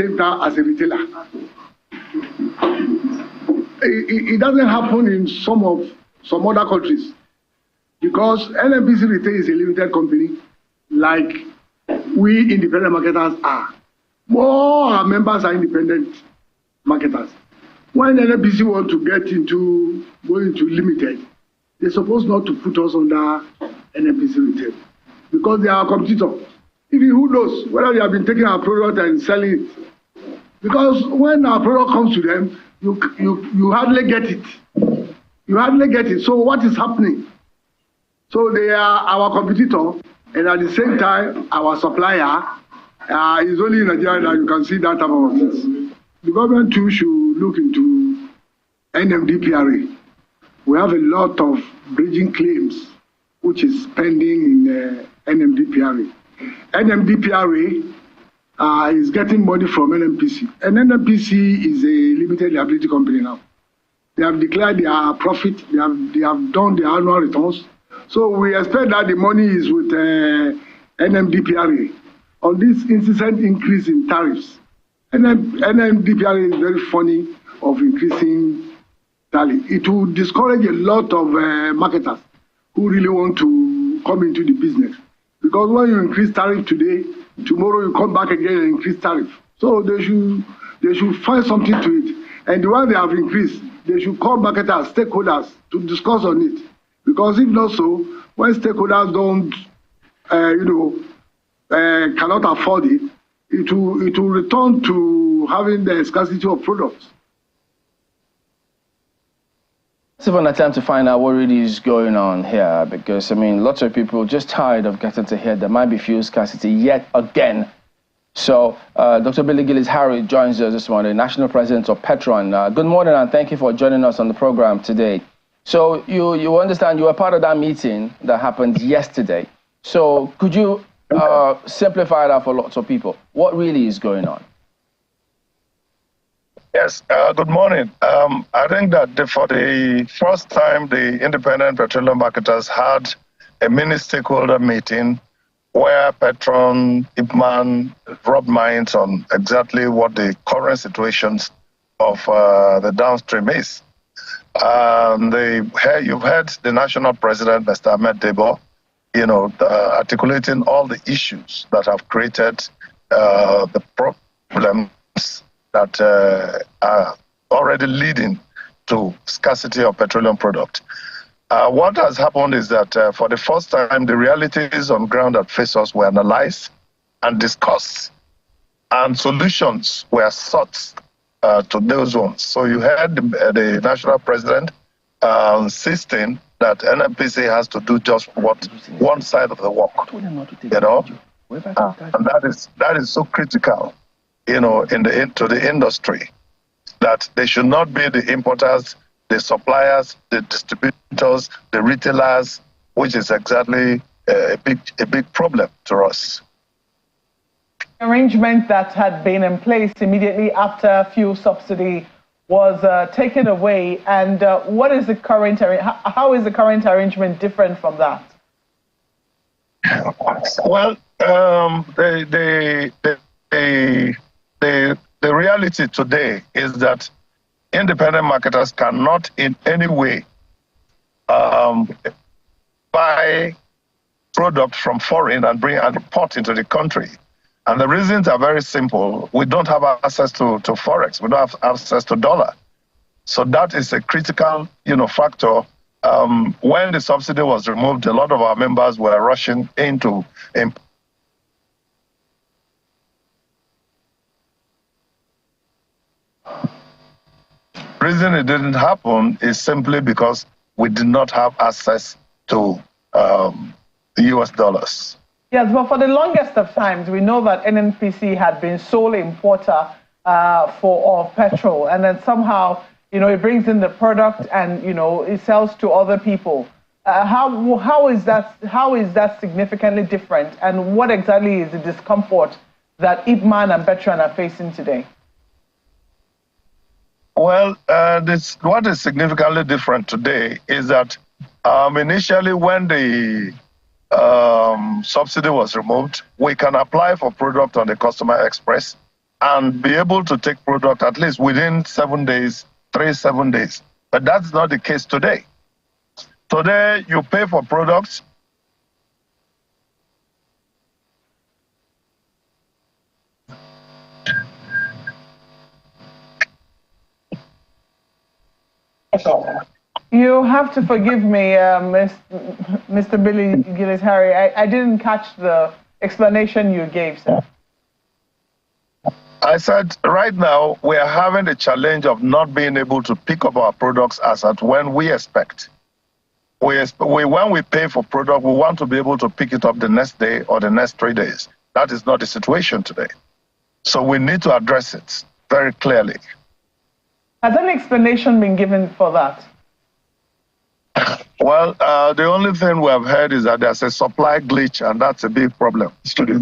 same time as a retailer. It doesn't happen in some other countries because NNPC Retail is a limited company like we independent marketers are. More our members are independent marketers. When NNPC want to go into limited, they're supposed not to put us under NNPC Retail because they are a competitor. Even who knows whether they have been taking our product and selling it. Because when our product comes to them, you hardly get it. You hardly get it. So what is happening? So they are our competitor, and at the same time, our supplier is only in Nigeria that you can see that type of things. The government too should look into NMDPRA. We have a lot of bridging claims which is pending in NMDPRA. NMDPRA is getting money from NNPC. And NNPC is a limited liability company now. They have declared their profit. They have done their annual returns. So we expect that the money is with NMDPRA on this incessant increase in tariffs. NMDPRA is very funny of increasing tariff. It will discourage a lot of marketers who really want to come into the business. Because when you increase tariff today, tomorrow you come back again and increase tariff. So they should find something to it. And the one they have increased, they should call marketers, stakeholders to discuss on it. Because if not so, when stakeholders don't, cannot afford it, it will return to having the scarcity of products. Let's have an attempt to find out what really is going on here, because, I mean, lots of people are just tired of getting to hear there might be fuel scarcity yet again. So, Dr. Billy Gillis-Harry joins us this morning, National President of PETROAN. Good morning, and thank you for joining us on the program today. So, you understand you were part of that meeting that happened yesterday. So, could you simplify that for lots of people? What really is going on? Yes, good morning. I think that for the first time, the independent petroleum marketers had a mini stakeholder meeting where Petron, IPMAN rubbed minds on exactly what the current situations of the downstream is. You've heard the national president, Mr. Ahmed Debo, articulating all the issues that have created the problems that are already leading to scarcity of petroleum product. What has happened is that for the first time, the realities on ground that face us were analyzed and discussed, and solutions were sought to those ones. So you heard the national president insisting that NNPC has to do just one side of the work, and that is so critical, to the industry, that they should not be the importers, the suppliers, the distributors, the retailers, which is exactly a big problem to us. Arrangement that had been in place immediately after fuel subsidy was taken away, and what is the current? How is the current arrangement different from that? Well, the reality today is that independent marketers cannot in any way buy product from foreign and bring and import into the country. And the reasons are very simple. We don't have access to Forex. We don't have access to dollar. So that is a critical, factor. When the subsidy was removed, a lot of our members were rushing into The reason it didn't happen is simply because we did not have access to US dollars. Yes, but for the longest of times, we know that NNPC had been sole importer of petrol, and then somehow, it brings in the product and, it sells to other people. How is that significantly different, and what exactly is the discomfort that IPMAN and PETROAN are facing today? Well, what is significantly different today is that initially when the subsidy was removed, we can apply for product on the Customer Express and be able to take product at least within 7 days, 7 days. But that's not the case today. Today, you pay for products. You have to forgive me, Mr. Billy Gillis-Harry. I didn't catch the explanation you gave, sir. I said, right now, we are having the challenge of not being able to pick up our products as at when we expect. When we pay for product, we want to be able to pick it up the next day or the next 3 days. That is not the situation today. So we need to address it very clearly. Has any explanation been given for that? Well, the only thing we have heard is that there's a supply glitch, and that's a big problem. Okay.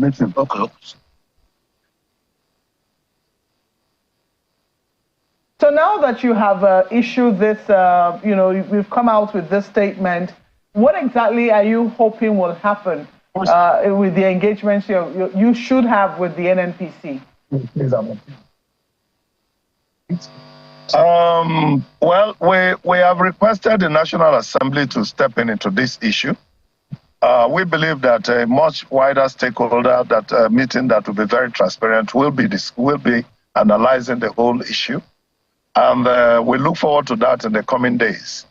So now that you have issued this, we've come out with this statement, what exactly are you hoping will happen with the engagements you should have with the NNPC? Well, we have requested the National Assembly to step into this issue. We believe that a much wider stakeholder meeting that will be very transparent will be analyzing the whole issue. And we look forward to that in the coming days.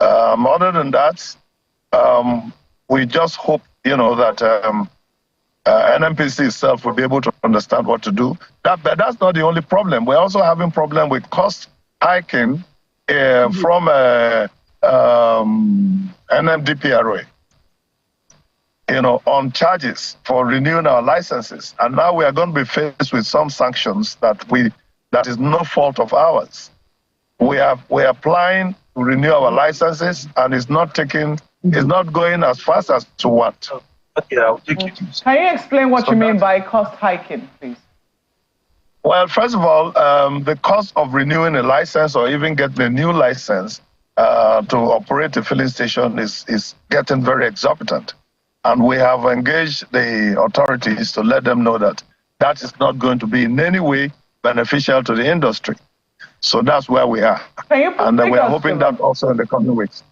Other than that, we just hope, that NNPC itself will be able to understand what to do. But that's not the only problem. We're also having problem with cost hiking from NMDPRA, on charges for renewing our licenses. And now we are going to be faced with some sanctions that is no fault of ours. We're applying to renew our licenses, and it's not going as fast as to want. Can you explain what you mean by cost hiking, please? Well, first of all, the cost of renewing a license or even getting a new license to operate a filling station is getting very exorbitant. And we have engaged the authorities to let them know that that is not going to be in any way beneficial to the industry. So that's where we are. And we are hoping that also in the coming weeks.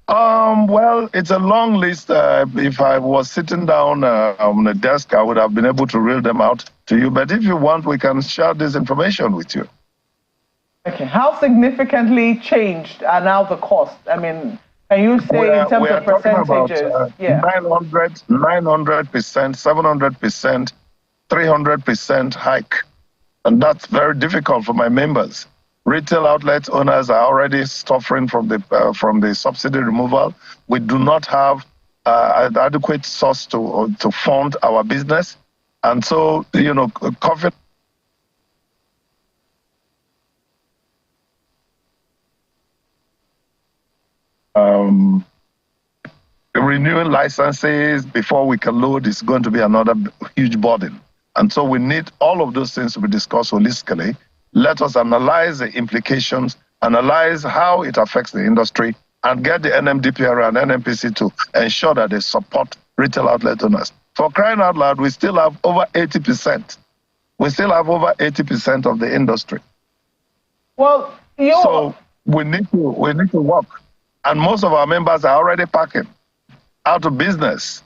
Well, it's a long list. If I was sitting down on the desk, I would have been able to reel them out to you. But if you want, we can share this information with you. Okay. How significantly changed are now the costs? I mean, can you say in terms of percentages? About, 900%, 700%, 300% hike. And that's very difficult for my members. Retail outlet owners are already suffering from the subsidy removal. We do not have an adequate source to fund our business. And so, COVID renewing licenses before we can load is going to be another huge burden. And so we need all of those things to be discussed holistically. Let us analyze the implications, analyze how it affects the industry, and get the NMDPR and NNPC to ensure that they support retail outlet owners. For crying out loud, we still have over 80%. We still have over 80% of the industry. Well, so we need to work. And most of our members are already packing out of business.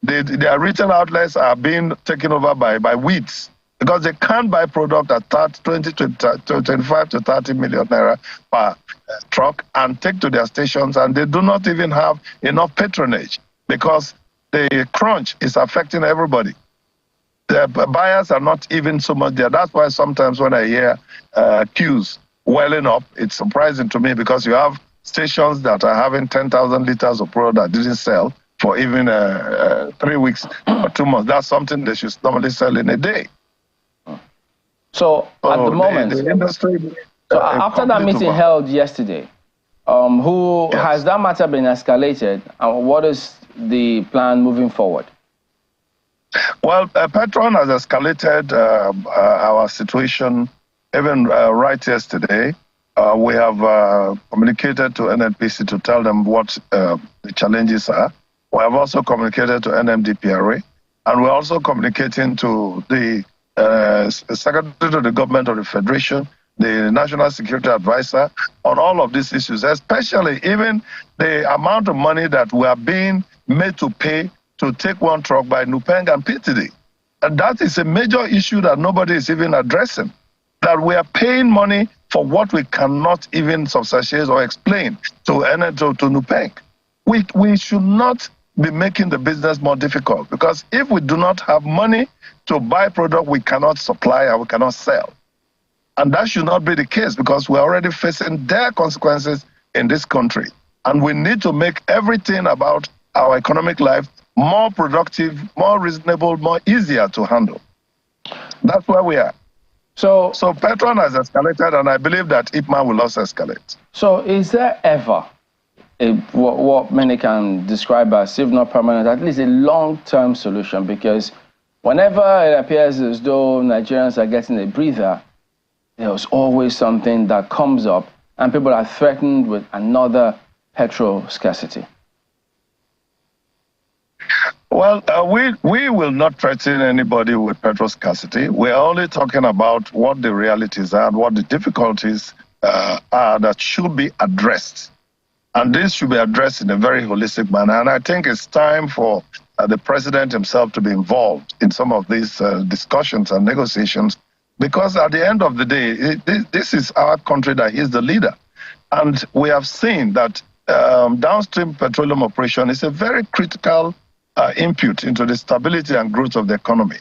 Their retail outlets are being taken over by weeds because they can't buy product at 25 to 30 million naira per truck and take to their stations, and they do not even have enough patronage because the crunch is affecting everybody. The buyers are not even so much there. That's why sometimes when I hear queues welling up, it's surprising to me because you have stations that are having 10,000 liters of product that didn't sell for even 3 weeks or 2 months. That's something they should normally sell in a day. So at the moment, the industry, so after that meeting held yesterday, has that matter been escalated, and what is the plan moving forward? Well, PETROAN has escalated our situation even right yesterday. We have communicated to NNPC to tell them what the challenges are. We have also communicated to NMDPRA, and we're also communicating to the Secretary to the Government of the Federation, the National Security Advisor, on all of these issues, especially even the amount of money that we are being made to pay to take one truck by Looming and PTD. And that is a major issue that nobody is even addressing, that we are paying money for what we cannot even substantiate or explain to Looming. We should not be making the business more difficult, because if we do not have money to buy product we cannot supply and we cannot sell, and that should not be the case, because we're already facing their consequences in this country. And we need to make everything about our economic life more productive, more reasonable, more easier to handle. That's where we are. So PETROAN has escalated, and I believe that IPMAN will also escalate. So is there ever what many can describe as, if not permanent, at least a long-term solution? Because whenever it appears as though Nigerians are getting a breather, there's always something that comes up and people are threatened with another petrol scarcity. Well, we will not threaten anybody with petrol scarcity. We're only talking about what the realities are and what the difficulties are that should be addressed. And this should be addressed in a very holistic manner. And I think it's time for the president himself to be involved in some of these discussions and negotiations, because at the end of the day, this is our country that he's the leader. And we have seen that downstream petroleum operation is a very critical input into the stability and growth of the economy.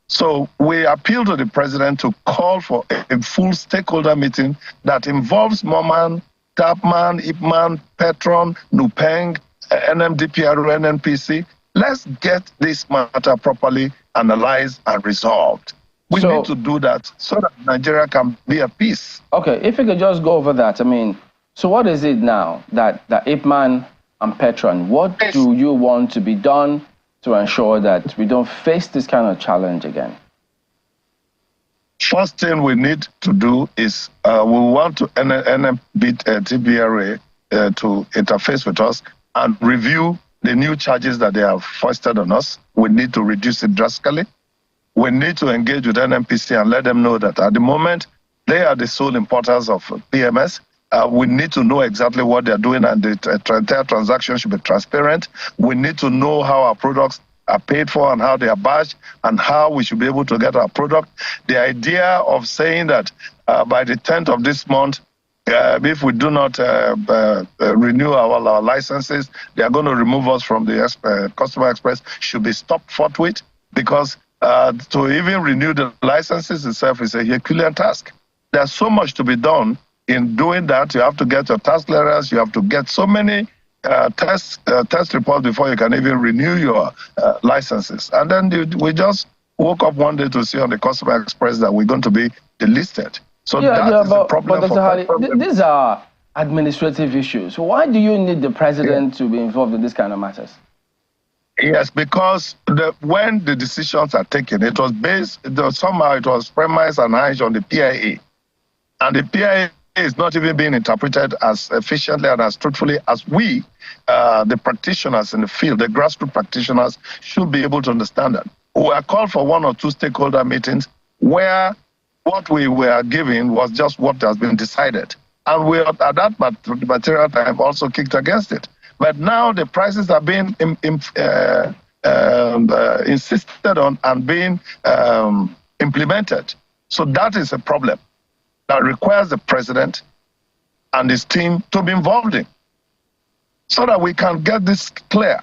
So we appeal to the president to call for a full stakeholder meeting that involves MOMAN, TAPMAN, IPMAN, PETROAN, Looming, NMDPRO, NNPC. Let's get this matter properly analyzed and resolved. We need to do that so that Nigeria can be at peace. Okay, if you could just go over that. I mean, so what is it now that IPMAN and PETROAN, what do you want to be done to ensure that we don't face this kind of challenge again? First thing we need to do is we want to NNPC to interface with us and review the new charges that they have foisted on us. We need to reduce it drastically. We need to engage with NNPC and let them know that at the moment, they are the sole importers of PMS. We need to know exactly what they're doing, and the entire transaction should be transparent. We need to know how our products are paid for and how they are badged and how we should be able to get our product. The idea of saying that by the 10th of this month, if we do not renew our licenses, they are going to remove us from the Customer Express should be stopped forthwith, because to even renew the licenses itself is a Herculean task. There's so much to be done in doing that. You have to get your task clearance, you have to get so many test reports before you can even renew your licenses. And then we just woke up one day to see on the Customer Express that we're going to be delisted. So that is a problem. But Dr. Hali, these are administrative issues. Why do you need the president to be involved in this kind of matters? Yes, because when the decisions are taken, it was based, somehow it was premised and hinged on the PIA. And the PIA is not even being interpreted as efficiently and as truthfully as we, the practitioners in the field, the grassroots practitioners, should be able to understand that. We are called for 1 or 2 stakeholder meetings where what we were given was just what has been decided. And we, at that material time, also kicked against it. But now the prices are being insisted on and being implemented. So that is a problem that requires the president and his team to be involved in, so that we can get this clear.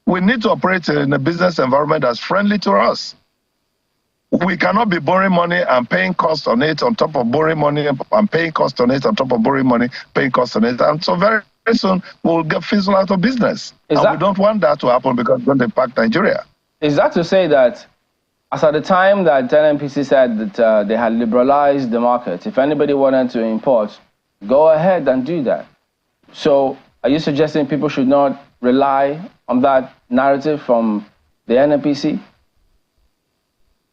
We need to operate in a business environment that's friendly to us. We cannot be borrowing money and paying cost on it on top of borrowing money and paying cost on it on top of borrowing money, paying cost on it. And so very soon we'll get fizzled out of business. We don't want that to happen, because it's going to impact Nigeria. Is that to say that as at the time that NNPC said that they had liberalized the market, if anybody wanted to import, go ahead and do that? So are you suggesting people should not rely on that narrative from the NNPC?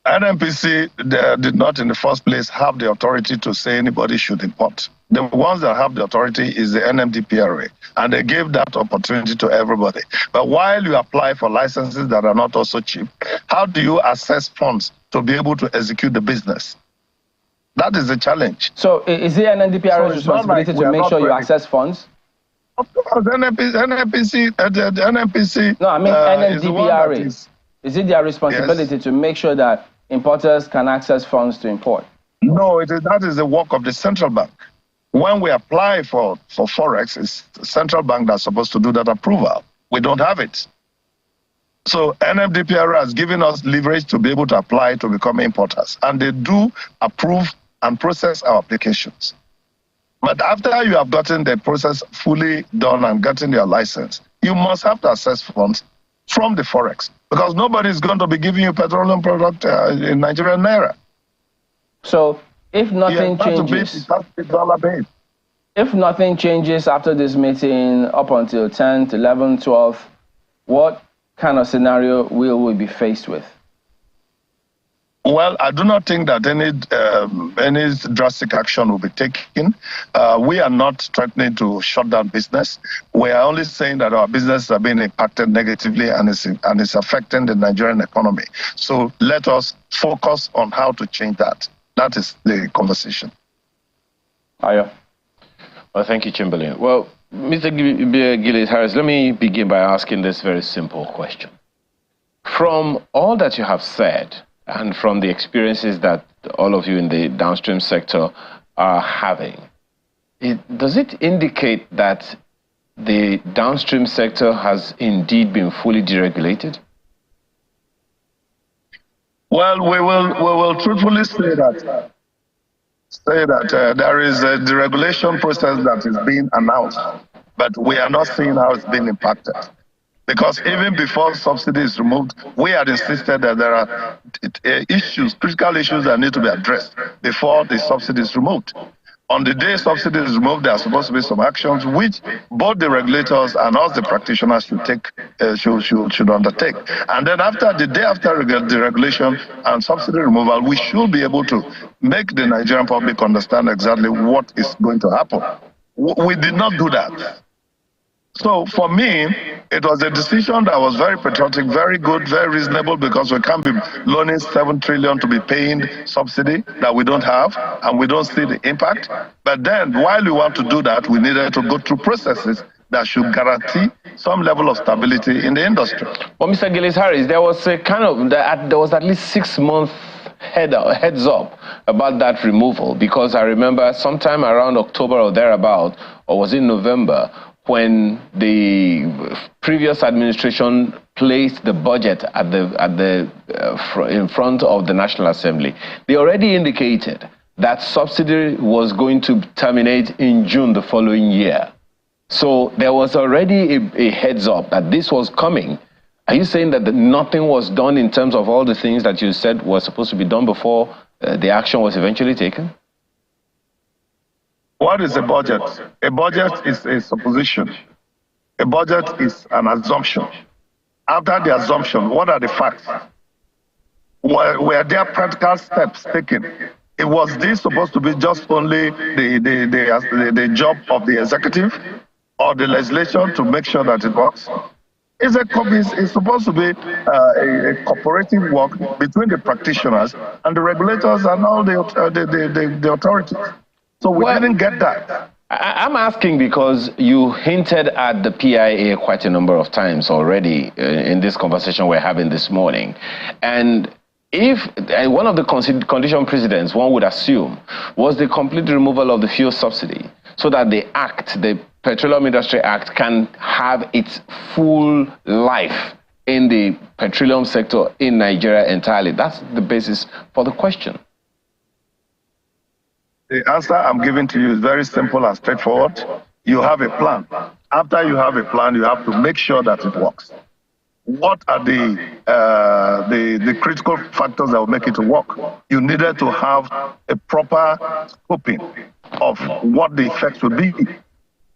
NNPC did not in the first place have the authority to say anybody should import. The ones that have the authority is the NMDPRA, and they gave that opportunity to everybody. But while you apply for licenses that are not also cheap, how do you assess funds to be able to execute the business? That is the challenge. So is it NNPC's responsibility to make sure you access funds? Of course, NNPC. No, I mean NNPC's. Is it their responsibility to make sure that importers can access funds to import? No, that is the work of the central bank. When we apply for Forex, it's the central bank that's supposed to do that approval. We don't have it. So NMDPR has given us leverage to be able to apply to become importers. And they do approve and process our applications. But after you have gotten the process fully done and gotten your license, you must have to access funds from the Forex. Because nobody is going to be giving you petroleum product in Nigerian Naira. So if nothing changes, if nothing changes after this meeting up until 10th, 11th, 12th, what kind of scenario will we be faced with? Well, I do not think that any drastic action will be taken. We are not threatening to shut down business. We are only saying that our businesses are being impacted negatively and it's affecting the Nigerian economy. So let us focus on how to change that. That is the conversation. Ayo. Well, thank you, Chamberlain. Well, Mr. Gillis-Harris, let me begin by asking this very simple question. From all that you have said, and from the experiences that all of you in the downstream sector are having, does it indicate that the downstream sector has indeed been fully deregulated? Well, we will truthfully say that there is a deregulation process that is being announced, but we are not seeing how it's been impacted. Because even before subsidy is removed, we had insisted that there are issues, critical issues that need to be addressed before the subsidy is removed. On the day subsidy is removed, there are supposed to be some actions which both the regulators and us, the practitioners, should undertake. And then after the day after the regulation and subsidy removal, we should be able to make the Nigerian public understand exactly what is going to happen. We did not do that. So for me, it was a decision that was very patriotic, very good, very reasonable, because we can't be loaning 7 trillion to be paying subsidy that we don't have, and we don't see the impact. But then, while we want to do that, we needed to go through processes that should guarantee some level of stability in the industry. Well, Mr. Gillis-Harris, there was a there was at least 6 months heads up about that removal, because I remember sometime around October or thereabout, or was it November, when the previous administration placed the budget in front of the National Assembly, they already indicated that subsidy was going to terminate in June the following year. So there was already a heads up that this was coming. Are you saying that nothing was done in terms of all the things that you said were supposed to be done before the action was eventually taken? What is a budget? A budget is a supposition. A budget is an assumption. After the assumption, what are the facts? Were there practical steps taken? Was this supposed to be just only the job of the executive or the legislation to make sure that it works? It's supposed to be a cooperative work between the practitioners and the regulators and all the authorities. So we didn't get that. I'm asking because you hinted at the PIA quite a number of times already in this conversation we're having this morning. And if one of the condition precedents, one would assume, was the complete removal of the fuel subsidy, so that the Petroleum Industry Act, can have its full life in the petroleum sector in Nigeria entirely. That's the basis for the question. The answer I'm giving to you is very simple and straightforward. You have a plan. After you have a plan, you have to make sure that it works. What are the critical factors that will make it work? You needed to have a proper scoping of what the effects would be.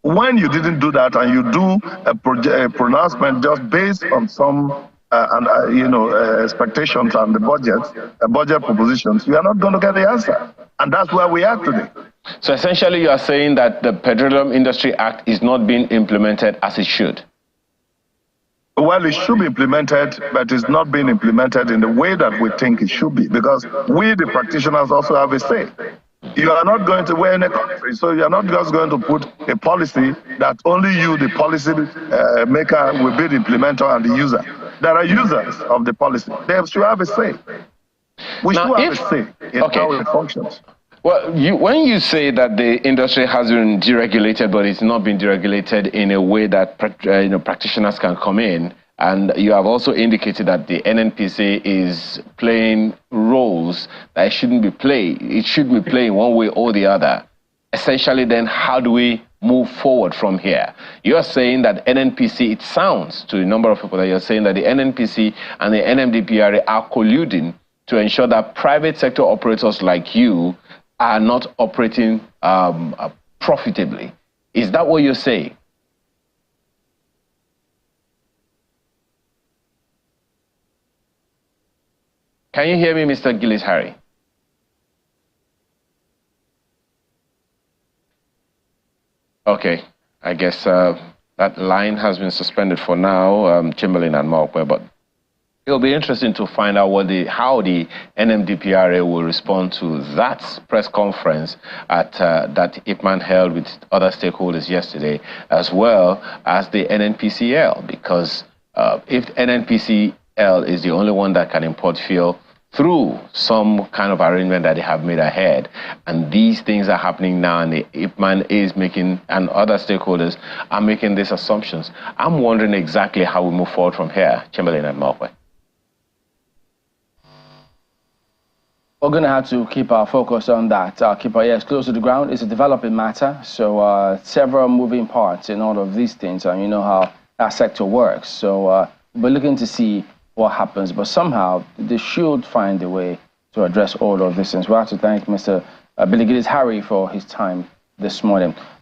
When you didn't do that and you do a pronouncement just based on some expectations and the budget propositions, you are not going to get the answer. And that's where we are today. So essentially you are saying that the Petroleum Industry Act is not being implemented as it should? Well, it should be implemented, but it's not being implemented in the way that we think it should be, because we, the practitioners, also have a say. You are not going to wear in a country, so you are not just going to put a policy that only you, the policy maker, will be the implementer and the user. There are users of the policy. They should have a say. We should have a say in how it functions. Well, when you say that the industry has been deregulated, but it's not been deregulated in a way that practitioners can come in, and you have also indicated that the NNPC is playing roles that it shouldn't be playing. It should be playing one way or the other. Essentially, then, how do we move forward from here? You're saying that NNPC, it sounds to a number of people that you're saying that the NNPC and the NMDPRA are colluding to ensure that private sector operators like you are not operating profitably. Is that what you're saying? Can you hear me, Mr. Gillis Harry? Okay, I guess that line has been suspended for now, Chamberlain and Mokwe, but it'll be interesting to find out how the NMDPRA will respond to that press conference that IPMAN held with other stakeholders yesterday, as well as the NNPCL, because if NNPCL is the only one that can import fuel through some kind of arrangement that they have made ahead, and these things are happening now, and the IPMAN is making, and other stakeholders are making these assumptions, I'm wondering exactly how we move forward from here. Chamberlain and Mokwe. We're going to have to keep our focus on that, keep our ears close to the ground. It's a developing matter, so several moving parts in all of these things, and you know how that sector works. So we're looking to see what happens, but somehow they should find a way to address all of these things. We have to thank Mr. Billy Gillis Harry for his time this morning.